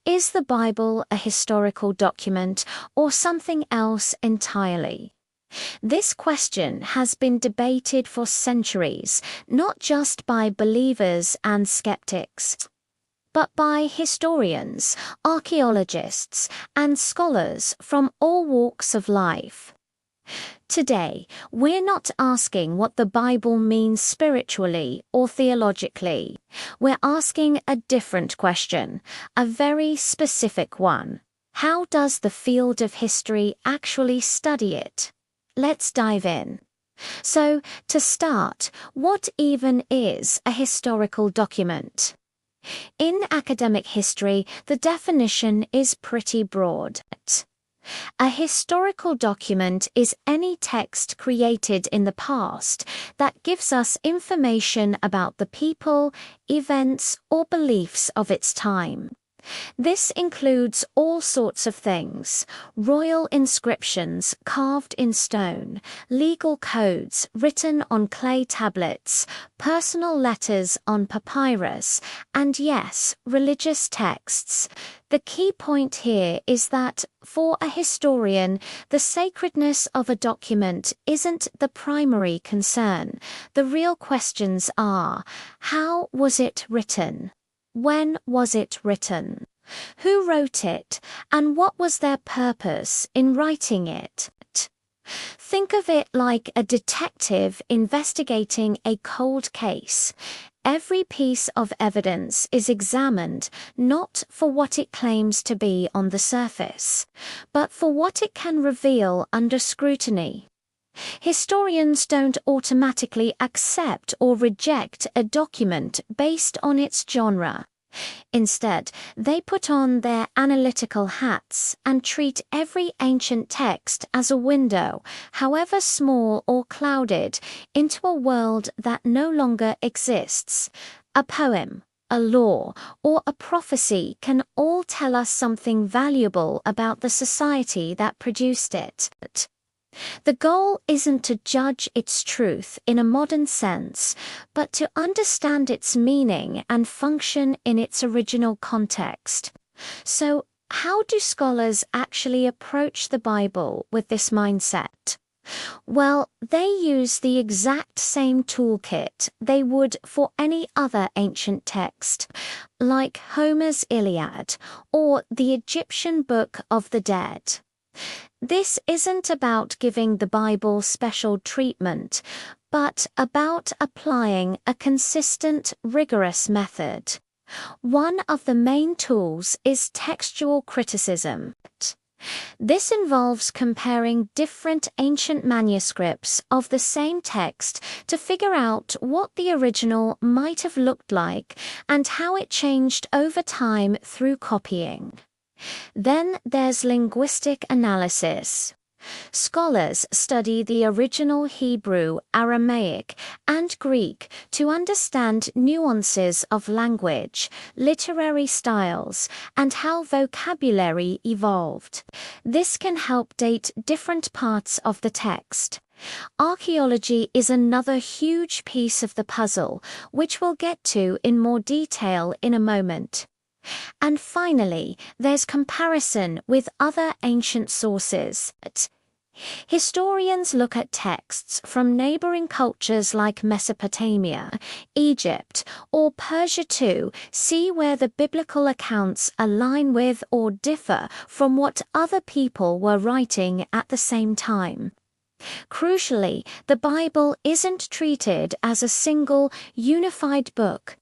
Is the Bible a historical document or something else entirely? This question has been debated for centuries, not just by believers and skeptics, but by historians, archaeologists, and scholars from all walks of life. Today, we're not asking what the Bible means spiritually or theologically. We're asking a different question, a very specific one. How does the field of history actually study it? Let's dive in. So, to start, what even is a historical document? In academic history, the definition is pretty broad. A historical document is any text created in the past that gives us information about the people, events, or beliefs of its time. This includes all sorts of things: royal inscriptions carved in stone, legal codes written on clay tablets, personal letters on papyrus, and yes, religious texts. The key point here is that, for a historian, the sacredness of a document isn't the primary concern. The real questions are: how was it written? When was it written? Who wrote it, and what was their purpose in writing it? Think of it like a detective investigating a cold case. Every piece of evidence is examined not for what it claims to be on the surface, but for what it can reveal under scrutiny. Historians don't automatically accept or reject a document based on its genre. Instead, they put on their analytical hats and treat every ancient text as a window, however small or clouded, into a world that no longer exists. A poem, a law, or a prophecy can all tell us something valuable about the society that produced it. The goal isn't to judge its truth in a modern sense, but to understand its meaning and function in its original context. So, how do scholars actually approach the Bible with this mindset? Well, they use the exact same toolkit they would for any other ancient text, like Homer's Iliad or the Egyptian Book of the Dead. This isn't about giving the Bible special treatment, but about applying a consistent, rigorous method. One of the main tools is textual criticism. This involves comparing different ancient manuscripts of the same text to figure out what the original might have looked like and how it changed over time through copying. Then there's linguistic analysis. Scholars study the original Hebrew, Aramaic, and Greek to understand nuances of language, literary styles, and how vocabulary evolved. This can help date different parts of the text. Archaeology is another huge piece of the puzzle, which we'll get to in more detail in a moment. And finally, there's comparison with other ancient sources. Historians look at texts from neighboring cultures like Mesopotamia, Egypt, or Persia to see where the biblical accounts align with or differ from what other people were writing at the same time. Crucially, the Bible isn't treated as a single, unified book.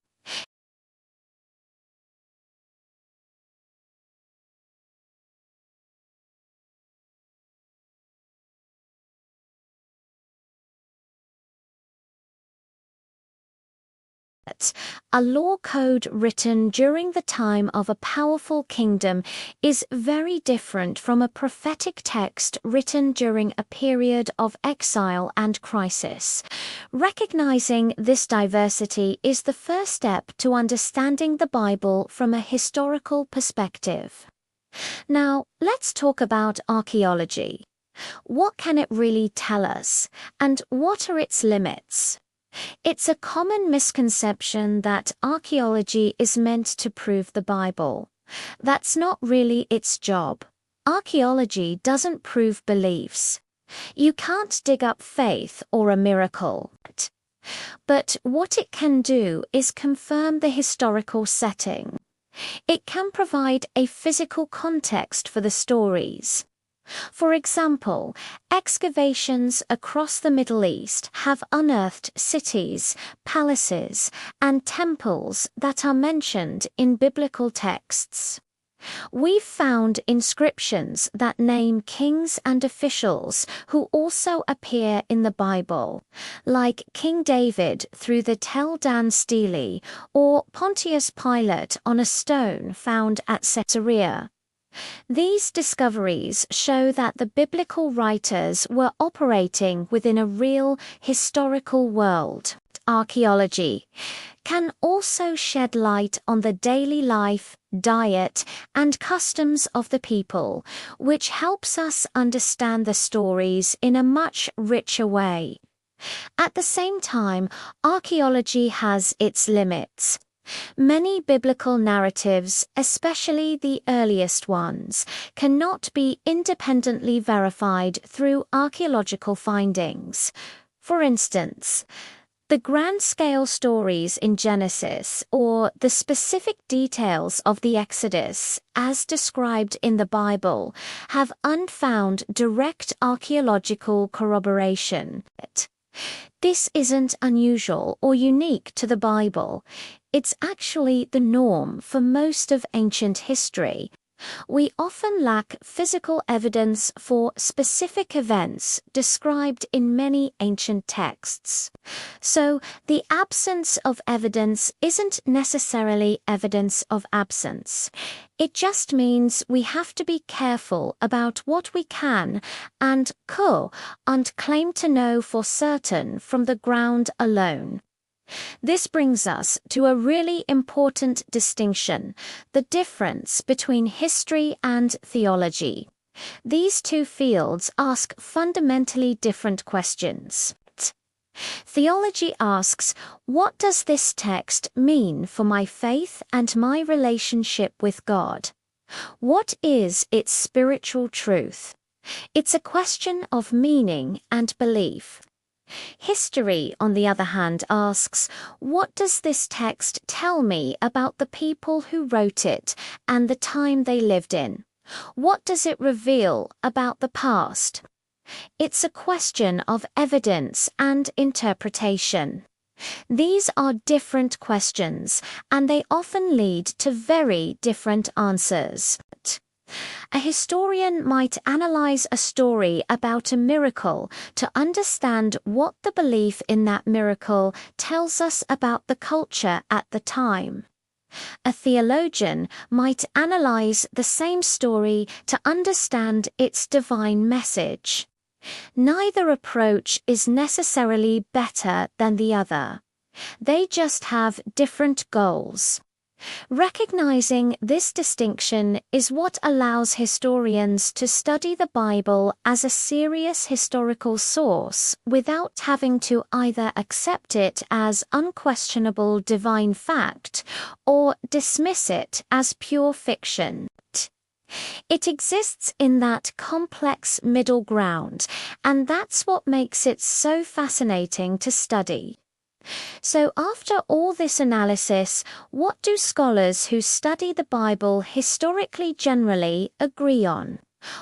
A law code written during the time of a powerful kingdom is very different from a prophetic text written during a period of exile and crisis. Recognizing this diversity is the first step to understanding the Bible from a historical perspective. Now, let's talk about archaeology. What can it really tell us, and what are its limits? It's a common misconception that archaeology is meant to prove the Bible. That's not really its job. Archaeology doesn't prove beliefs. You can't dig up faith or a miracle. But what it can do is confirm the historical setting. It can provide a physical context for the stories. For example, excavations across the Middle East have unearthed cities, palaces, and temples that are mentioned in biblical texts. We've found inscriptions that name kings and officials who also appear in the Bible, like King David through the Tel Dan stele or Pontius Pilate on a stone found at Caesarea. These discoveries show that the biblical writers were operating within a real historical world. Archaeology can also shed light on the daily life, diet, and customs of the people, which helps us understand the stories in a much richer way. At the same time, archaeology has its limits. Many biblical narratives, especially the earliest ones, cannot be independently verified through archaeological findings. For instance, the grand-scale stories in Genesis or the specific details of the Exodus, as described in the Bible, have unfound direct archaeological corroboration. This isn't unusual or unique to the Bible. It's actually the norm for most of ancient history. We often lack physical evidence for specific events described in many ancient texts. So, the absence of evidence isn't necessarily evidence of absence. It just means we have to be careful about what we can and claim to know for certain from the ground alone. This brings us to a really important distinction, the difference between history and theology. These two fields ask fundamentally different questions. Theology asks, what does this text mean for my faith and my relationship with God? What is its spiritual truth? It's a question of meaning and belief. History, on the other hand, asks, what does this text tell me about the people who wrote it and the time they lived in? What does it reveal about the past? It's a question of evidence and interpretation. These are different questions, and they often lead to very different answers. A historian might analyze a story about a miracle to understand what the belief in that miracle tells us about the culture at the time. A theologian might analyze the same story to understand its divine message. Neither approach is necessarily better than the other. They just have different goals. Recognizing this distinction is what allows historians to study the Bible as a serious historical source without having to either accept it as unquestionable divine fact or dismiss it as pure fiction. It exists in that complex middle ground, and that's what makes it so fascinating to study. So after all this analysis, what do scholars who study the Bible historically generally agree on?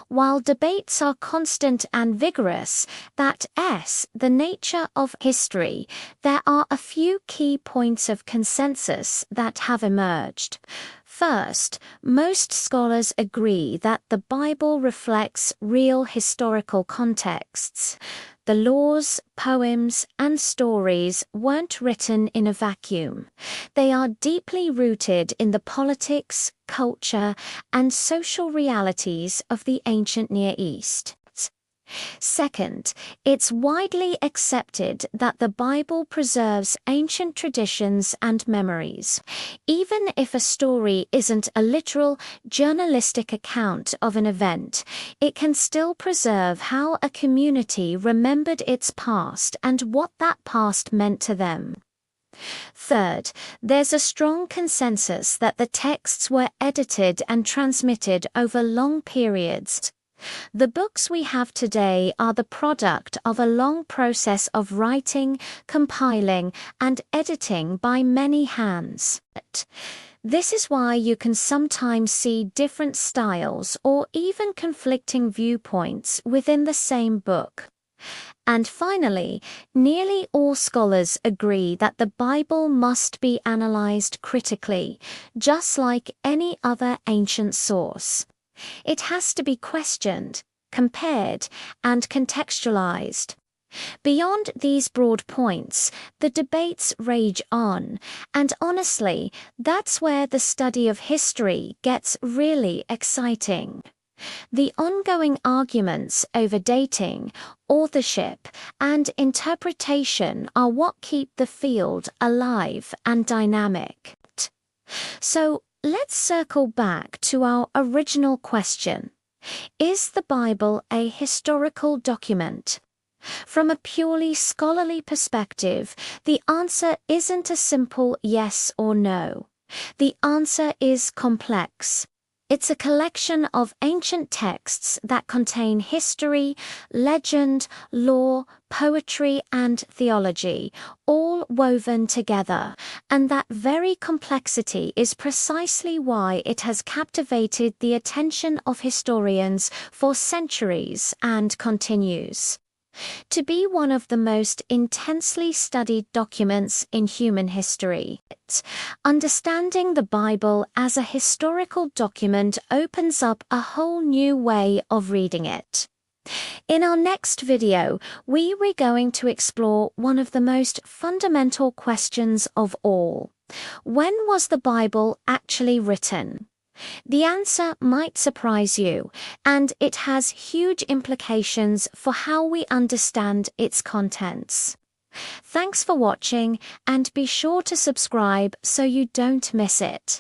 While debates are constant and vigorous, the nature of history, there are a few key points of consensus that have emerged. First, most scholars agree that the Bible reflects real historical contexts. The laws, poems, and stories weren't written in a vacuum. They are deeply rooted in the politics, culture, and social realities of the ancient Near East. Second, it's widely accepted that the Bible preserves ancient traditions and memories. Even if a story isn't a literal, journalistic account of an event, it can still preserve how a community remembered its past and what that past meant to them. Third, there's a strong consensus that the texts were edited and transmitted over long periods. The books we have today are the product of a long process of writing, compiling, and editing by many hands. This is why you can sometimes see different styles or even conflicting viewpoints within the same book. And finally, nearly all scholars agree that the Bible must be analyzed critically, just like any other ancient source. It has to be questioned, compared, and contextualized. Beyond these broad points, the debates rage on, and honestly, that's where the study of history gets really exciting. The ongoing arguments over dating, authorship, and interpretation are what keep the field alive and dynamic. So, let's circle back to our original question. Is the Bible a historical document? From a purely scholarly perspective, the answer isn't a simple yes or no. The answer is complex. It's a collection of ancient texts that contain history, legend, law, poetry, and theology, all woven together, and that very complexity is precisely why it has captivated the attention of historians for centuries and continues to be one of the most intensely studied documents in human history. Understanding the Bible as a historical document opens up a whole new way of reading it. In our next video, we are going to explore one of the most fundamental questions of all. When was the Bible actually written? The answer might surprise you, and it has huge implications for how we understand its contents. Thanks for watching, and be sure to subscribe so you don't miss it.